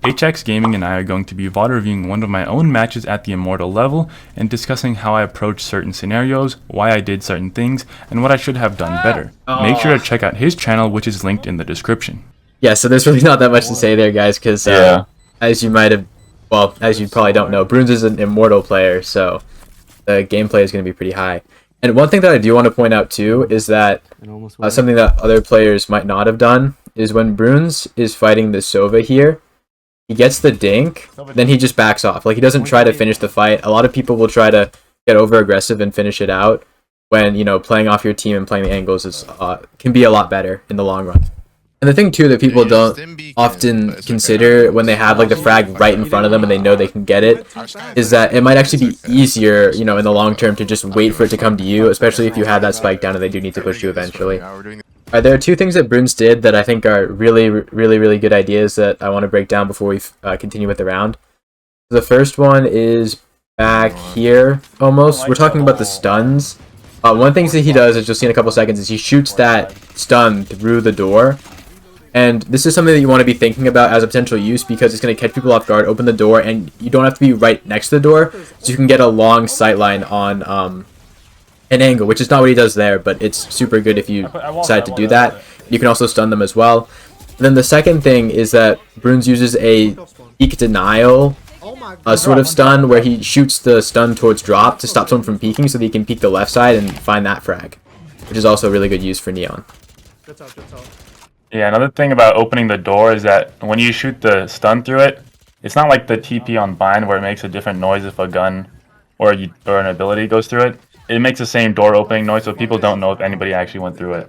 Achax Gaming and I are going to be VOD reviewing one of my own matches at the immortal level and discussing how I approached certain scenarios, why I did certain things, and what I should have done better. Make sure to check out his channel, which is linked in the description. Yeah, so there's really not that much to say there, guys, because as you might have, well, as you probably don't know, Broons is an immortal player, so the gameplay is going to be pretty high. And one thing that I do want to point out too is that something that other players might not have done is when Broons is fighting the Sova here, he gets the dink, then he just backs off. Like, he doesn't try to finish the fight. A lot of people will try to get over aggressive and finish it out when, you know, playing off your team and playing the angles is can be a lot better in the long run. And the thing too that people don't often consider when they have like the frag right in front of them and they know they can get it is that it might actually be easier, you know, in the long term to just wait for it to come to you, especially if you have that spike down and they do need to push you eventually. There are two things that Broons did that I think are really good ideas that I want to break down before we continue with the round. The first one is back here almost. We're talking about the stuns. One thing that he does, as you'll see in a couple seconds, is he shoots that stun through the door. And this is something that you want to be thinking about as a potential use because it's going to catch people off guard, open the door, and you don't have to be right next to the door, so you can get a long sight line on an angle, which is not what he does there, but it's super good if you decide to do that. You can also stun them as well. And then the second thing is that Broons uses a peek denial sort of stun where he shoots the stun towards drop to stop someone from peeking so that he can peek the left side and find that frag, which is also a really good use for Neon. Yeah, another thing about opening the door is that when you shoot the stun through it, it's not like the TP on bind where it makes a different noise if a gun or an ability goes through it. It makes the same door opening noise, so people don't know if anybody actually went through it.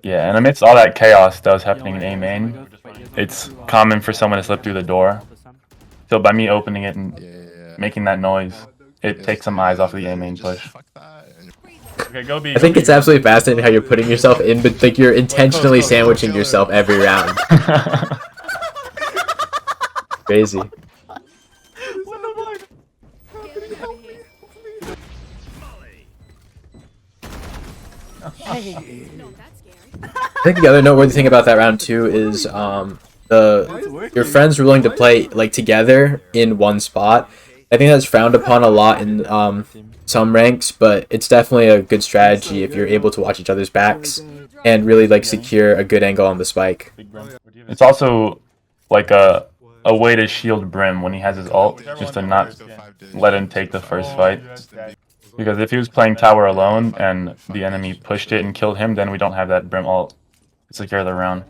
Yeah, and amidst all that chaos that was happening in A main, it's common for someone to slip through the door. So by me opening it and making that noise, it takes some eyes off of the A main push. Okay, go B. I think it's absolutely fascinating how you're putting yourself in, but like you're intentionally sandwiching yourself every round. Crazy. I think the other noteworthy thing about that round too is your friends were willing to play like together in one spot. I think that's frowned upon a lot in some ranks, but it's definitely a good strategy if you're able to watch each other's backs and really like secure a good angle on the spike. It's also like a way to shield Brim when he has his ult, just to not let him take the first fight. Because if he was playing tower alone and the enemy pushed it and killed him, then we don't have that Brim ult to secure the round.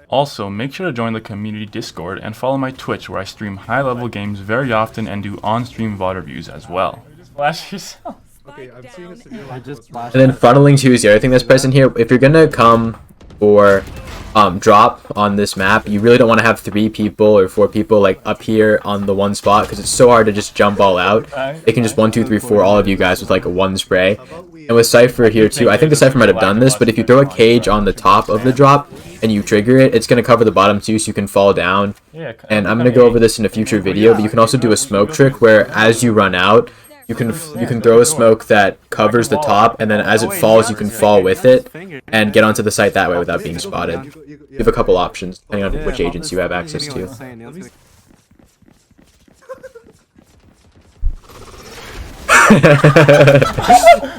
Also, make sure to join the community Discord and follow my Twitch where I stream high-level games very often and do on-stream VOD reviews as well. Flash yourself. Okay, I'm seeing a severe. And then funneling too is the other thing that's present here. If you're gonna come for drop on this map, you really don't want to have 3 people or 4 people like up here on the one spot because it's so hard to just jump all out. They can just 1, 2, 3, 4 all of you guys with like a 1 spray. And with Cypher here too, I think the Cypher might have done this, but if you throw a cage on the top of the drop and you trigger it, it's going to cover the bottom too, so you can fall down. And I'm going to go over this in a future video, but you can also do a smoke trick where as you run out, you can throw a smoke that covers the top, and then as it falls, you can fall with it and get onto the site that way without being spotted. You have a couple options depending on which agents you have access to.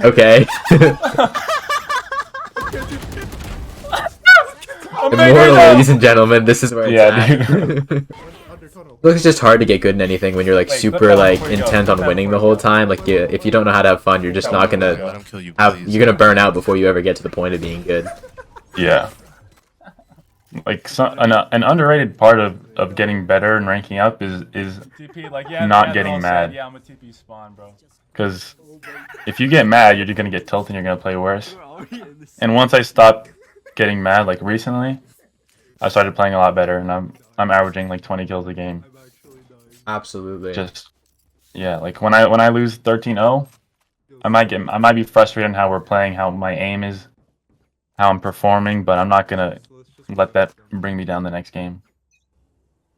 Okay. Immortal, ladies and gentlemen, this is where it's at. It's just hard to get good in anything when you're like super like intent on winning the whole time. Like if you don't know how to have fun, you're just not gonna you're gonna burn out before you ever get to the point of being good. Yeah. Like an underrated part of getting better and ranking up is not getting mad. Because if you get mad, you're just gonna get tilted and you're gonna play worse. And once I stopped getting mad, like recently, I started playing a lot better, and I'm averaging like 20 kills a game. Absolutely. Just yeah, like when I lose 13-0, I might be frustrated in how we're playing, how my aim is, how I'm performing, but I'm not gonna let that bring me down the next game.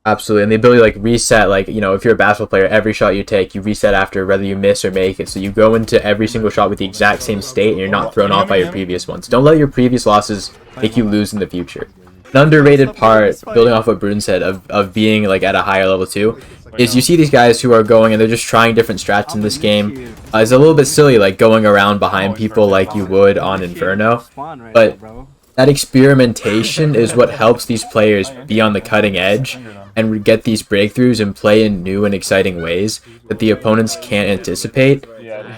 Absolutely, and the ability to like reset, like, you know, if you're a basketball player, every shot you take, you reset after whether you miss or make it. So you go into every single shot with the exact same state, and you're not thrown off by your previous ones. Don't let your previous losses make you lose in the future. an underrated part, building off what Brune said, of being like at a higher level too, is you see these guys who are going and they're just trying different strats in this game. It's a little bit silly, like going around behind people like you would on Inferno, but that experimentation is what helps these players be on the cutting edge and get these breakthroughs and play in new and exciting ways that the opponents can't anticipate.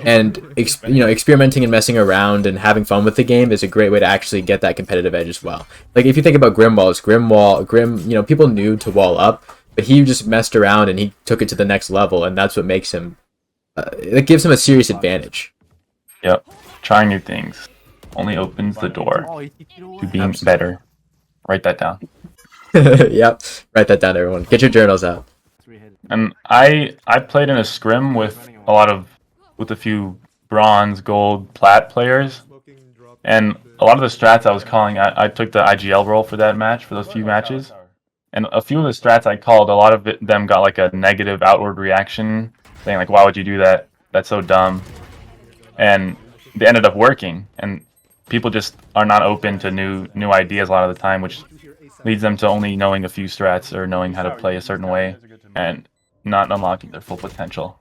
And experimenting and messing around and having fun with the game is a great way to actually get that competitive edge as well. Like if you think about Grim, people knew to wall up, but he just messed around and he took it to the next level, and that's what makes him. It gives him a serious advantage. Yep, trying new things only opens the door to being better. Write that down. Yep, write that down, everyone. Get your journals out. And I played in a scrim with a few bronze, gold, plat players, and a lot of the strats I was calling, I took the IGL role for that match, for those few matches, and a few of the strats I called, a lot of them got like a negative outward reaction, saying like, why would you do that? That's so dumb. And they ended up working, and people just are not open to new ideas a lot of the time, which leads them to only knowing a few strats or knowing how to play a certain way and not unlocking their full potential.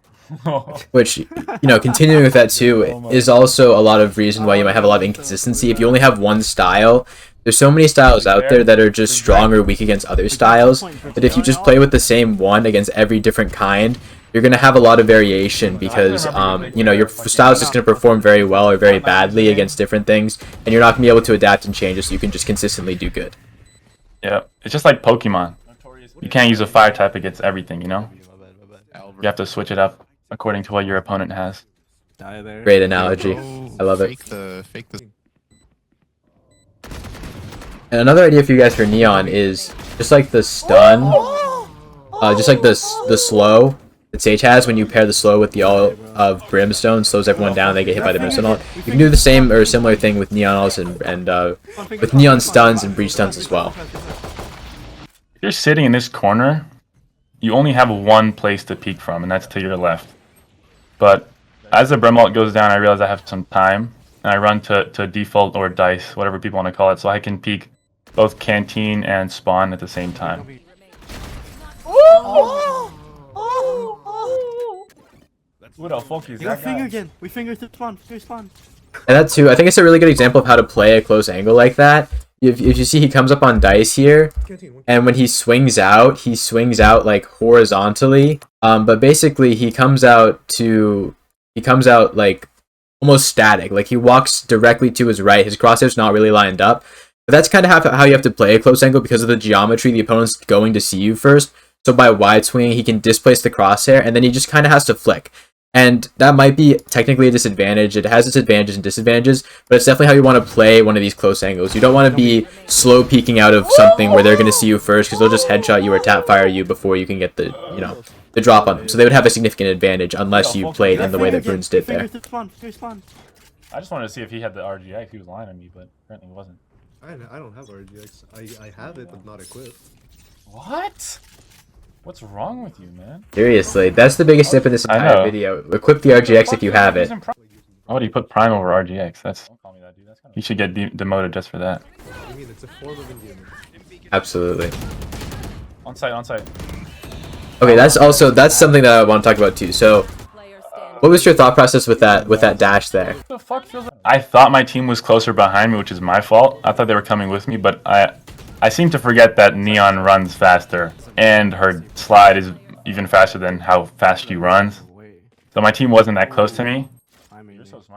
Which, continuing with that too, is also a lot of reason why you might have a lot of inconsistency. If you only have one style, there's so many styles out there that are just strong or weak against other styles, that if you just play with the same one against every different kind, you're going to have a lot of variation because, your style is just going to perform very well or very badly against different things, and you're not going to be able to adapt and change it so you can just consistently do good. Yeah, it's just like Pokemon. You can't use a fire type against everything, You have to switch it up according to what your opponent has. Great analogy. I love it. And another idea for you guys for Neon is just like the stun, just like the slow that Sage has when you pair the slow with the all of Brimstone, slows everyone down, they get hit by the Brimstone. You can do the same or similar thing with Neon Alls and with Neon stuns and Breach stuns as well. If you're sitting in this corner, you only have one place to peek from, and that's to your left. But as the Brimalt goes down, I realize I have some time, and I run to default or dice, whatever people want to call it, so I can peek both canteen and spawn at the same time. What the fuck is that guy? Again. We finger to spawn. And that too, I think it's a really good example of how to play a close angle like that. If you see, he comes up on dice here, and when he swings out like horizontally. But basically, he comes out like almost static. Like he walks directly to his right. His crosshair's not really lined up. But that's kind of how you have to play a close angle because of the geometry. The opponent's going to see you first. So by wide swinging, he can displace the crosshair, and then he just kind of has to flick. And that might be technically a disadvantage. It has its advantages and disadvantages, but it's definitely how you want to play one of these close angles. You don't want to be slow peeking out of something where they're going to see you first, because they'll just headshot you or tap fire you before you can get the drop on them. So they would have a significant advantage unless you played in the way that Bruins did there. I just wanted to see if he had the RGX. He was lying on me, but apparently he wasn't. I don't have RGX. I have it, but not equipped. What? What's wrong with you, man? Seriously, that's the biggest tip in this entire video. Equip the RGX if you have it. Why would he put Prime over RGX? He should get demoted just for that. I mean, it's a form of engagement. Absolutely. On site. Okay, that's something that I want to talk about too. So, what was your thought process with that dash there? I thought my team was closer behind me, which is my fault. I thought they were coming with me, but I seem to forget that Neon runs faster, and her slide is even faster than how fast she runs. So my team wasn't that close to me.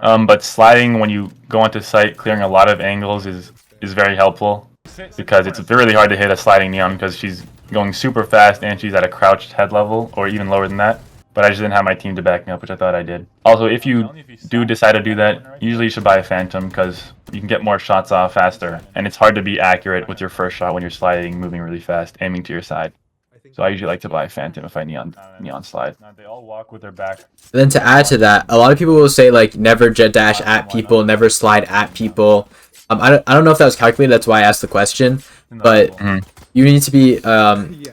But sliding when you go onto site, clearing a lot of angles is very helpful, because it's really hard to hit a sliding Neon because she's going super fast and she's at a crouched head level, or even lower than that. But I just didn't have my team to back me up, which I thought I did. Also, if you do decide to do that, usually you should buy a Phantom because you can get more shots off faster. And it's hard to be accurate with your first shot when you're sliding, moving really fast, aiming to your side. So I usually like to buy a Phantom if I neon slide. They all walk with their back. And then to add to that, a lot of people will say like never jet dash at people, never slide at people. I don't know if that was calculated. That's why I asked the question. But you need to be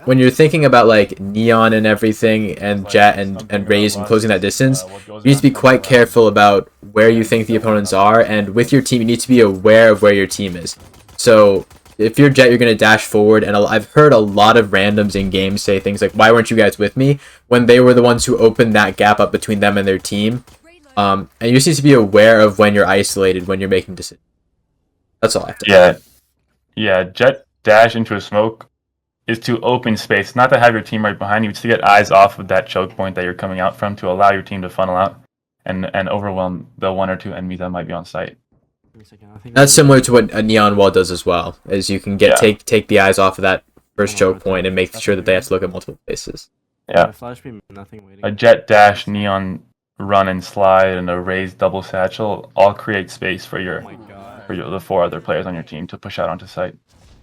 when you're thinking about like neon and everything, and jet and raise and closing that distance, you need to be quite careful about where you think the opponents are, and with your team you need to be aware of where your team is. So if you're Jet, you're gonna dash forward, and I've heard a lot of randoms in games say things like, "Why weren't you guys with me?" when they were the ones who opened that gap up between them and their team. And you just need to be aware of when you're isolated when you're making decisions. That's all I have to say. Yeah. Jet dash into a smoke is to open space, not to have your team right behind you. It's to get eyes off of that choke point that you're coming out from to allow your team to funnel out and overwhelm the 1 or 2 enemies that might be on site. That's similar to what a neon wall does as well, as you can take the eyes off of that first choke point and make sure that they have to look at multiple places. Yeah. A Jet dash, neon run and slide, and a raised double satchel all create space for the 4 other players on your team to push out onto site.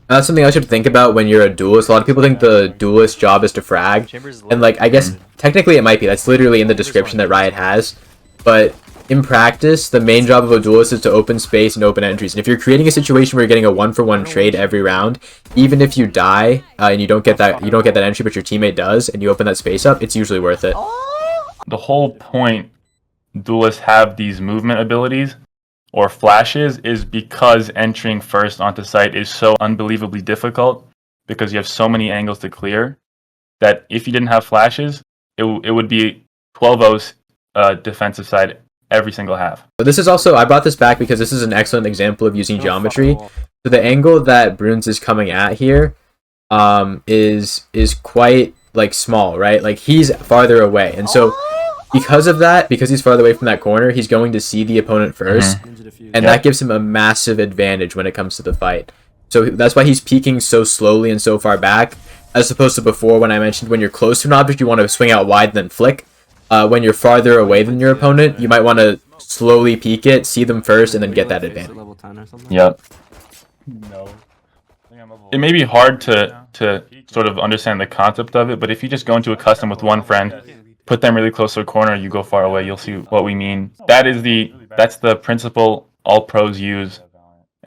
That's something else you have to think about when you're a duelist. A lot of people think the duelist job is to frag, and like I guess technically it might be. That's literally in the description that Riot has, but in practice, the main job of a duelist is to open space and open entries. And if you're creating a situation where you're getting a 1-for-1 trade every round, even if you die and you don't get that entry, but your teammate does, and you open that space up, it's usually worth it. The whole point duelists have these movement abilities or flashes is because entering first onto site is so unbelievably difficult because you have so many angles to clear that if you didn't have flashes, it would be 12-0's defensive side every single half. But this is also, I brought this back because this is an excellent example of using geometry. So the angle that Broons is coming at here is quite like small, right? Like he's farther away, and so because of that, because he's farther away from that corner, he's going to see the opponent first, and that gives him a massive advantage when it comes to the fight. So that's why he's peeking so slowly and so far back, as opposed to before when I mentioned when you're close to an object, you want to swing out wide and then flick. When you're farther away than your opponent, you might want to slowly peek it, see them first, and then get that advantage. Yep. No. It may be hard to sort of understand the concept of it, but if you just go into a custom with one friend, put them really close to a corner, you go far away, you'll see what we mean. That's the principle all pros use.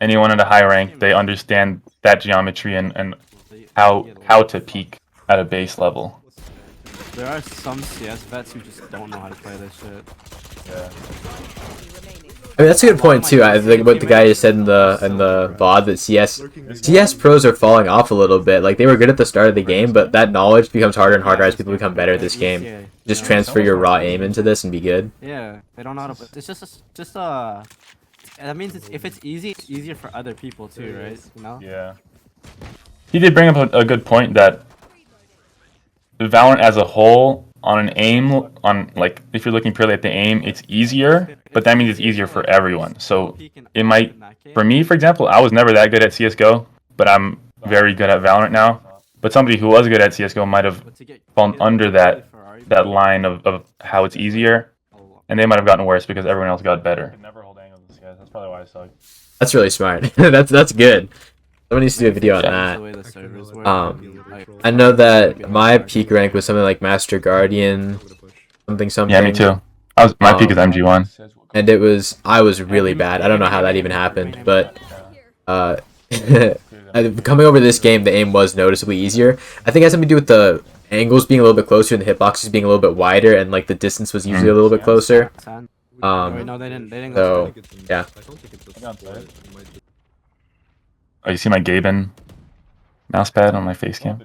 Anyone at a high rank, they understand that geometry and how to peak at a base level. There are some CS vets who just don't know how to play this shit. Yeah. I mean, that's a good point too. I think what the guy just said in the VOD that CS pros are falling off a little bit. Like they were good at the start of the game, but that knowledge becomes harder and harder as people become better at this game. Just transfer your raw aim into this and be good. Yeah, they don't know how to. It's just that means if it's easy, it's easier for other people too, right? You know? Yeah. He did bring up a good point that Valorant as a whole, on an aim, like if you're looking purely at the aim, it's easier, but that means it's easier for everyone. So it might, for me, for example, I was never that good at CSGO, but I'm very good at Valorant now. But somebody who was good at CSGO might have fallen under that line of how it's easier, and they might have gotten worse because everyone else got better. That's probably why I suck. That's really smart. that's good. Someone needs to do a video on that. I know that my peak rank was something like Master Guardian, something. Yeah, me too. My peak is MG1. And I was really bad. I don't know how that even happened, but coming over this game, the aim was noticeably easier. I think it has something to do with the angles being a little bit closer and the hitboxes being a little bit wider, and like the distance was usually a little bit closer. No, they didn't so yeah. Oh, you see my Gaben mousepad on my face cam?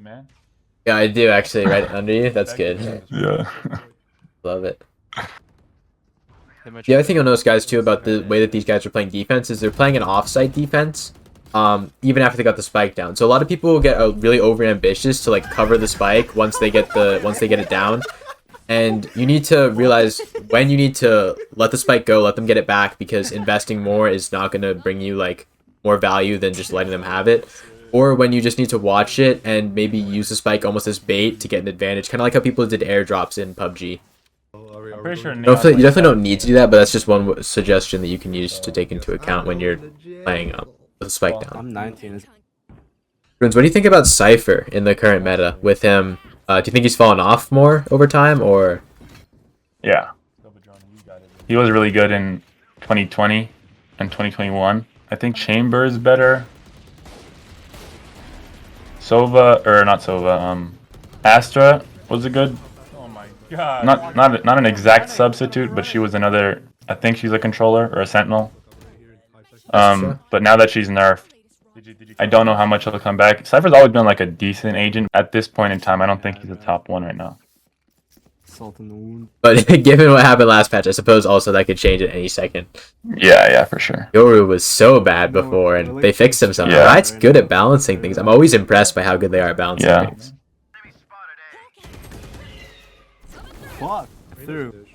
Yeah, I do actually, right under you. That's good. Yeah. Love it. The other thing you'll notice, guys, too, about the way that these guys are playing defense is they're playing an offsite defense, even after they got the spike down. So a lot of people will get really overambitious to like cover the spike once they get it down, and you need to realize when you need to let the spike go, let them get it back, because investing more is not going to bring you like more value than just letting them have it. Or when you just need to watch it and maybe use the spike almost as bait to get an advantage, kind of like how people did airdrops in PUBG. I'm pretty sure You definitely don't need to do that, but that's just one suggestion that you can use to take into account when you're playing with a spike down. I'm 19. Bruns, what do you think about Cypher in the current meta with him? Do you think he's fallen off more over time, or? Yeah. He was really good in 2020 and 2021. I think Chamber is better. Astra was a good. Oh my god. Not an exact substitute, but she was another. I think she's a controller or a sentinel. But now that she's nerfed, I don't know how much he'll come back. Cypher's always been like a decent agent. At this point in time, I don't think he's a top 1 right now. Salt in the wound. But given what happened last patch, I suppose also that could change at any second. Yeah, for sure. Yoru was so bad before, and they fixed him somehow. Yeah. Riot's good at balancing things. I'm always impressed by how good they are at balancing things. Fuck. Through.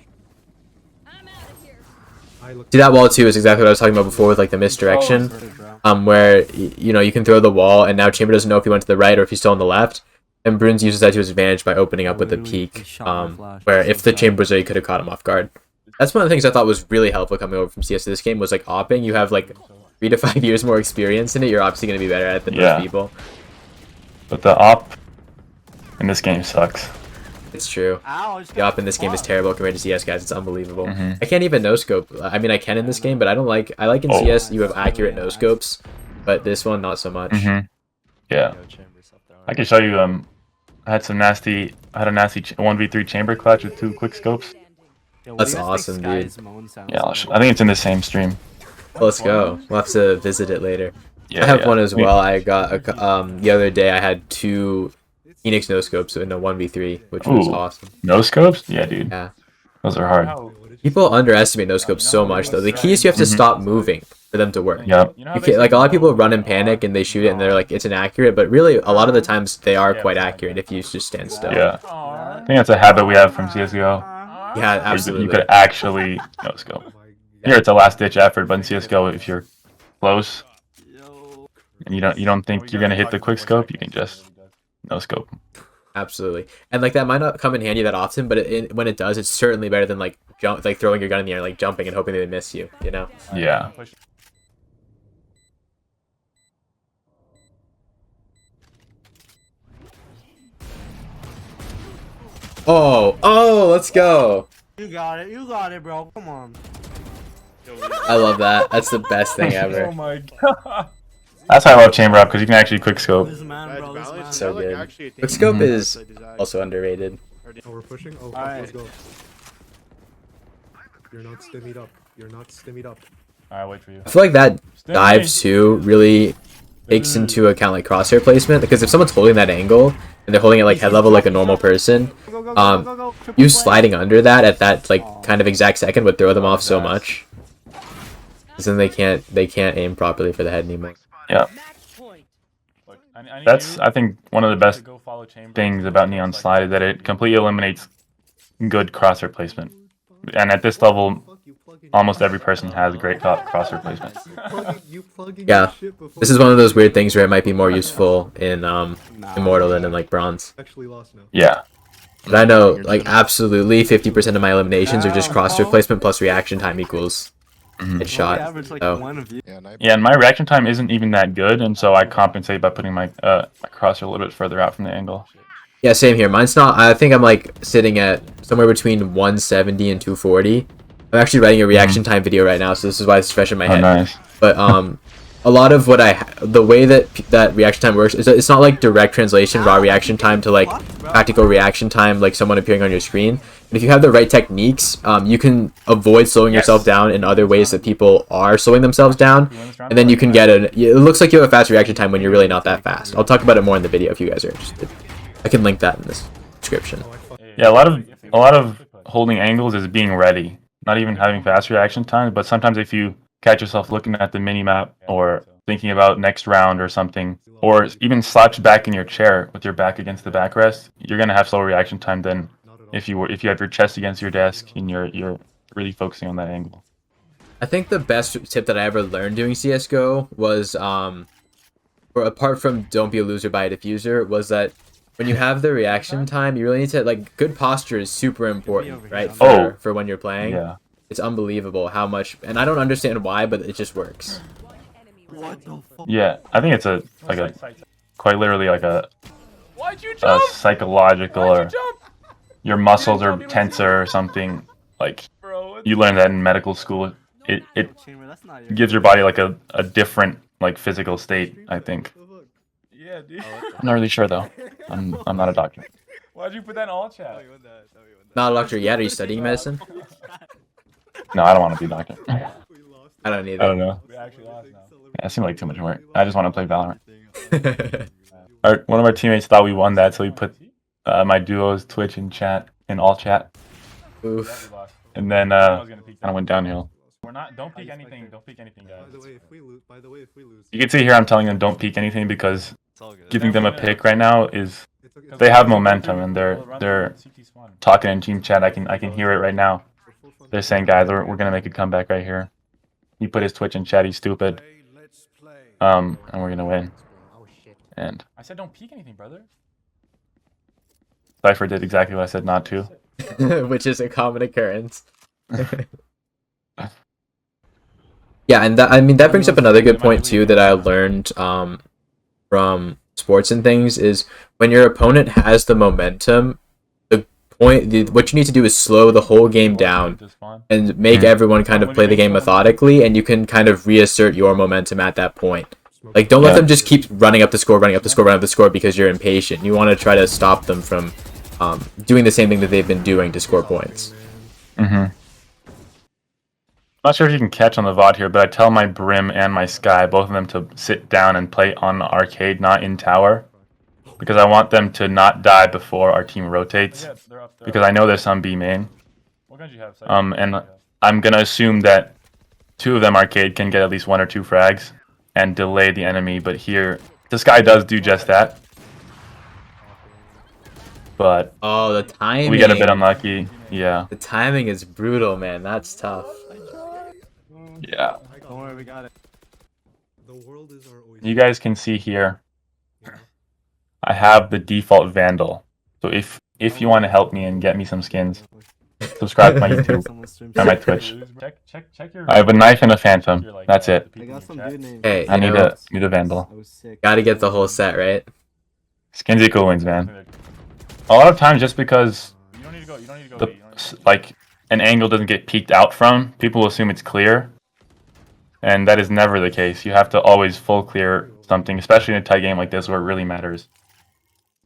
See, that wall too is exactly what I was talking about before with like the misdirection, where you know you can throw the wall and now Chamber doesn't know if he went to the right or if he's still on the left, and Broons uses that to his advantage by opening up with the peek, where if the Chamber was there, he could have caught him off guard. That's one of the things I thought was really helpful coming over from CS to this game was like opping. You have like 3 to 5 years more experience in it. You're obviously going to be better at it than most people. But the op in this game sucks. It's true. Ow, The op in this game is terrible compared to CS, guys. It's unbelievable. I can't even no-scope. I mean, I can in this game, but I don't like... I like in CS, you have accurate no-scopes, but this one, not so much. Yeah. I can show you, I had a nasty 1v3 chamber clutch with 2 quick scopes. That's awesome, dude. Yeah, I think it's in the same stream. Let's go. We'll have to visit it later. Yeah, I have one as well. I got, the other day, I had 2... Phoenix no scopes in a 1v3, which was awesome. No scopes? Yeah, dude. Yeah. Those are hard. People underestimate no scopes so much, though. The key is you have to stop moving for them to work. Yep. You can't, like a lot of people run in panic and they shoot it and they're like it's inaccurate, but really a lot of the times they are quite accurate if you just stand still. Yeah. I think that's a habit we have from CS:GO. Yeah, absolutely. You could actually no scope. Here it's a last ditch effort, but in CS:GO, if you're close and you don't think you're gonna hit the quick scope, you can just no scope. Absolutely, and like that might not come in handy that often, but when it does, it's certainly better than like throwing your gun in the air, like jumping and hoping they miss you. You know? Yeah. Oh, let's go. You got it, bro. Come on. I love that. That's the best thing ever. Oh my god. That's why I love chamber up because you can actually quick scope. So good. Quick scope is also underrated. Oh, we're pushing? Oh, let's go. You're not stimmied up. You're not stimmied up. Alright, wait for you. I feel like that dive too really takes into account like crosshair placement, because if someone's holding that angle and they're holding it like head level like a normal person, you sliding under that at that like kind of exact second would throw them off so much. Because then they can't aim properly for the head anymore. Yeah. That's, I think, one of the best things about Neon Slide is that it completely eliminates good crosshair placement. And at this level, almost every person has great crosshair placement. Yeah. This is one of those weird things where it might be more useful in Immortal than in like Bronze. Yeah. But I know, like, absolutely 50% of my eliminations are just crosshair placement plus reaction time equals headshot. So. Yeah, and my reaction time isn't even that good, and so I compensate by putting my crosshair a little bit further out from the angle. Yeah, same here. Mine's not. I think I'm like sitting at somewhere between 170 and 240. I'm actually writing a reaction time video right now, so this is why it's fresh in my head. Nice. But a lot of what the way that reaction time works is that it's not like direct translation, raw reaction time to like practical reaction time, like someone appearing on your screen. But if you have the right techniques, you can avoid slowing yourself down in other ways that people are slowing themselves down, and then you can get it looks like you have a fast reaction time when you're really not that fast. I'll talk about it more in the video if you guys are interested. I can link that in this description. Yeah, a lot of holding angles is being ready, not even having fast reaction time. But sometimes if you catch yourself looking at the mini map or thinking about next round or something, or even slouched back in your chair with your back against the backrest, you're gonna have slower reaction time than if you have your chest against your desk and you're really focusing on that angle. I think the best tip that I ever learned doing CS:GO was, or apart from don't be a loser, buy a diffuser, was that when you have the reaction time, you really need to, like, good posture is super important, right? For when you're playing. Yeah. It's unbelievable how much, and I don't understand why, but it just works. Yeah, I think it's quite literally like a psychological, or your muscles are tenser or something. Like, you learn that in medical school. It gives your body like a different like physical state, I think. Yeah, dude. I'm not really sure though. I'm not a doctor. Why'd you put that in all chat? Not a doctor yet. Are you studying medicine? No, I don't want to be a doctor. I don't I either. don't know. Yeah, it seemed like too much work. I just want to play Valorant. One of our teammates thought we won that, so we put my duo's Twitch in chat, in all chat. Oof. And then kind of went downhill. We're not. Don't peek anything. Don't peek anything, guys. By the way, if we lose, You can see here I'm telling them don't peek anything because It's all good. giving them a pick right now is it's okay. they have momentum and they're talking in team chat. I can hear it right now. They're saying, guys, we're gonna make a comeback right here. He put his Twitch in chat. He's stupid. And we're gonna win. And I said don't peek anything, brother. Cypher did exactly what I said not to. Which is a common occurrence. Yeah, and that, I mean, that brings up another good point too that I learned from sports and things is when your opponent has the momentum, what you need to do is slow the whole game down and make everyone kind of play the game methodically, and you can kind of reassert your momentum at that point. Like, don't let them just keep running up the score because you're impatient. You want to try to stop them from doing the same thing that they've been doing to score points. I'm not sure if you can catch on the VOD here, but I tell my Brim and my Sky, both of them, to sit down and play on the arcade, not in tower. Because I want them to not die before our team rotates. Because I know there's some B main. And I'm going to assume that 2 of them arcade can get at least 1 or 2 frags and delay the enemy. But here, this guy does do just that. But oh, the timing. We get a bit unlucky. Yeah. The timing is brutal, man. That's tough. Yeah. Don't worry, we got it. The world is our oyster. You guys can see here, I have the default Vandal. So if you want to help me and get me some skins, subscribe to my YouTube and my Twitch. I have a knife and a Phantom. That's it. I got some dude named. Hey, I you need a Vandal. I was sick. gotta get the whole set, right? Skins equal wins, man. A lot of times, just because an angle doesn't get peeked out from, people assume it's clear, and that is never the case. You have to always full clear something, especially in a tight game like this where it really matters.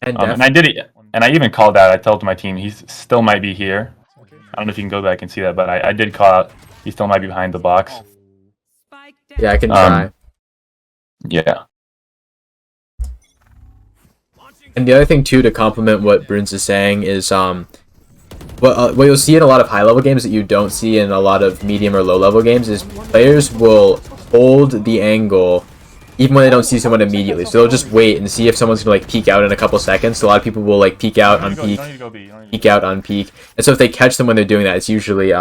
And I did it, and I even called out. I told my team he still might be here. I don't know if you can go back and see that, but I did call out he still might be behind the box. Yeah, I can try. Yeah. And the other thing too, to complement what Broons is saying, is what you'll see in a lot of high level games that you don't see in a lot of medium or low level games is players will hold the angle even when they don't see someone immediately. So they'll just wait and see if someone's gonna like peek out in a couple seconds. So a lot of people will like peek out on peek, peek out on peek. And so if they catch them when they're doing that, it's usually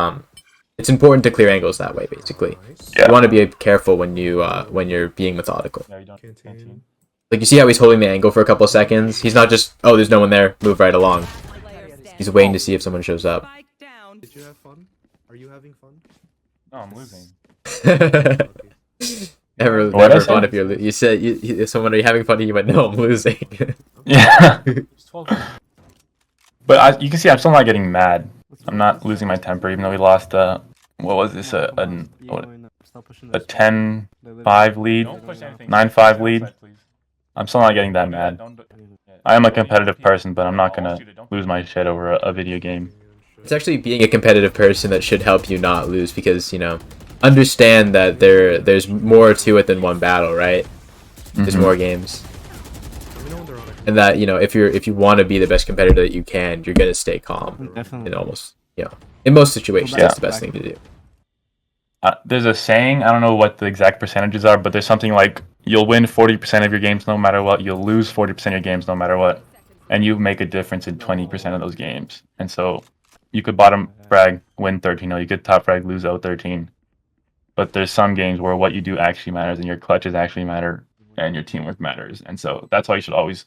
it's important to clear angles that way. Basically, Yeah. you want to be careful when you're being methodical. Canteen. Like, you see how he's holding the angle for a couple seconds? He's not just, oh, there's no one there, move right along. He's waiting to see if someone shows up. Did you have fun? Are you having fun? No, I'm losing. Never What'd I say? fun if you're you said if someone, are you having fun? You went, no, I'm losing. Yeah. But you can see I'm still not getting mad. I'm not losing my temper, even though we lost what was this, a 10-5 lead, 9-5 lead. I'm still not getting that mad. I am a competitive person, but I'm not gonna lose my shit over a video game. It's actually being a competitive person that should help you not lose, because, you know, understand that there's more to it than one battle, right? There's more games. And that, you know, if you want to be the best competitor that you can, you're gonna stay calm. Definitely. In almost, you know, in most situations, that's the best thing to do. There's a saying, I don't know what the exact percentages are, but there's something like you'll win 40% of your games no matter what, you'll lose 40% of your games no matter what, and you make a difference in 20% of those games. And so you could bottom frag, win 13-0, you could top frag, lose 0-13. But there's some games where what you do actually matters, and your clutches actually matter, and your teamwork matters. And so that's why you should always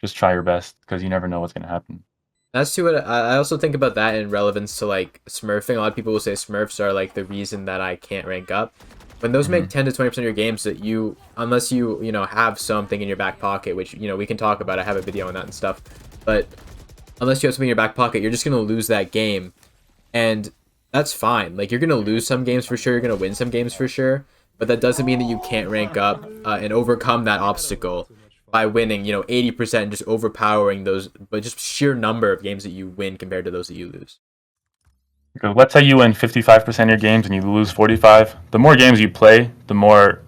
just try your best, because you never know what's going to happen. That's too what I also think about that in relevance to like smurfing. A lot of people will say Smurfs are like the reason that I can't rank up. When those make 10 to 20% of your games, that you, unless you know, have something in your back pocket, which, you know, we can talk about. I have a video on that and stuff. But unless you have something in your back pocket, you're just gonna lose that game, and that's fine. Like, you're gonna lose some games for sure. You're gonna win some games for sure. But that doesn't mean that you can't rank up and overcome that obstacle by winning, you know, 80% and just overpowering those, but just sheer number of games that you win compared to those that you lose. Because let's say you win 55% of your games and you lose 45. The more games you play, the more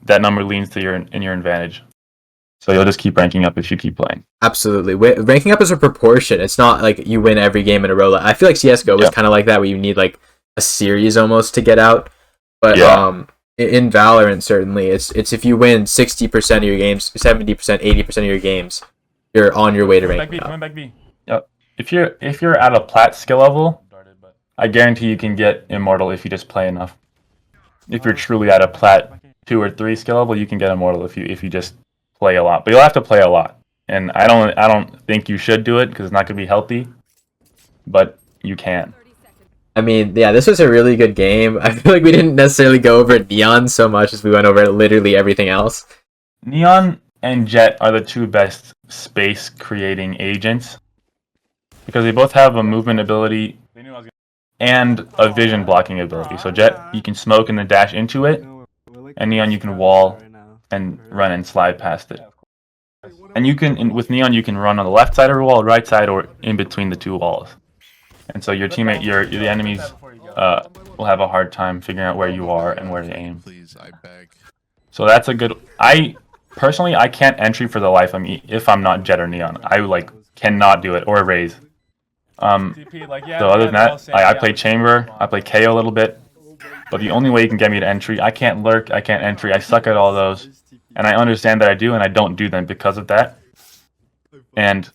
that number leans to your advantage. So you'll just keep ranking up if you keep playing. Absolutely. Ranking up is a proportion. It's not like you win every game in a row. I feel like CSGO was kind of like that, where you need like a series almost to get out. But in Valorant, certainly, it's if you win 60% of your games, 70%, 80% of your games, you're on your way to ranking up. Back B. Yep. If you're at a plat skill level, I guarantee you can get immortal if you just play enough. If you're truly at a plat 2 or 3 skill level, you can get immortal if you just play a lot. But you'll have to play a lot. And I don't think you should do it because it's not going to be healthy. But you can. I mean, yeah, this was a really good game. I feel like we didn't necessarily go over Neon so much as we went over literally everything else. Neon and Jet are the 2 best space creating agents because they both have a movement ability and a vision blocking ability. So Jet, you can smoke and then dash into it, and Neon, you can wall and run and slide past it. And you can, with Neon, you can run on the left side of the wall, right side, or in between the 2 walls. And so your teammate, the enemies, will have a hard time figuring out where you are and where to aim. So that's a good. Personally, I can't entry for the life of me if I'm not Jet or Neon. I cannot do it, or Raze. So other than that, I play Chamber, I play KO a little bit, but the only way you can get me to entry, I can't lurk, I can't entry, I suck at all those, and I understand that I do, and I don't do them because of that. And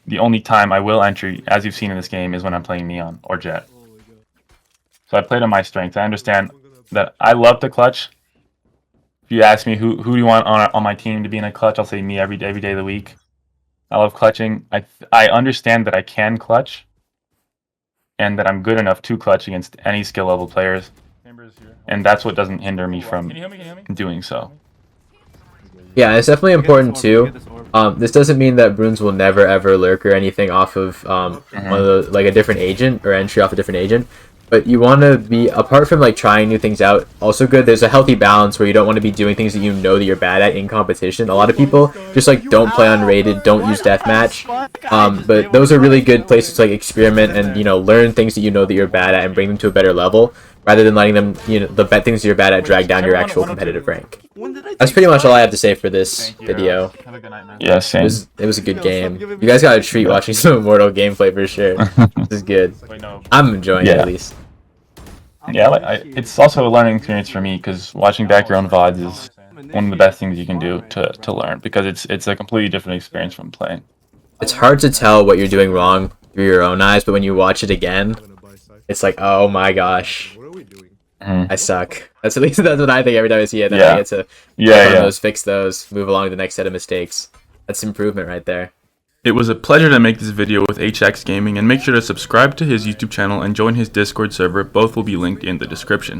the only time I will entry, as you've seen in this game, is when I'm playing Neon or Jet. So I play to my strengths. I understand that I love to clutch. If you ask me who do you want on my team to be in a clutch, I'll say me every day of the week. I love clutching. I understand that I can clutch, and that I'm good enough to clutch against any skill level players, and that's what doesn't hinder me from doing so. Yeah, it's definitely important too. This doesn't mean that Broons will never ever lurk or anything off of one of a different agent or entry off a different agent. But you want to be, apart from trying new things out, also good. There's a healthy balance where you don't want to be doing things that you know that you're bad at in competition. A lot of people just don't play unrated, don't use deathmatch. But those are really good places to experiment and learn things that you know that you're bad at and bring them to a better level, rather than letting them the bad things you're bad at drag down your actual competitive rank. That's pretty much all I have to say for this video. Yeah, same. It was a good game. You guys got a treat watching some Immortal gameplay for sure. This is good. I'm enjoying it at least. Yeah, it's also a learning experience for me because watching back your own VODs is one of the best things you can do to learn, because it's a completely different experience from playing. It's hard to tell what you're doing wrong through your own eyes, but when you watch it again, it's like, oh my gosh, I suck. That's what I think every time I see it. Then I get to those, fix those, move along to the next set of mistakes. That's improvement right there. It was a pleasure to make this video with Achax Gaming, and make sure to subscribe to his YouTube channel and join his Discord server. Both will be linked in the description.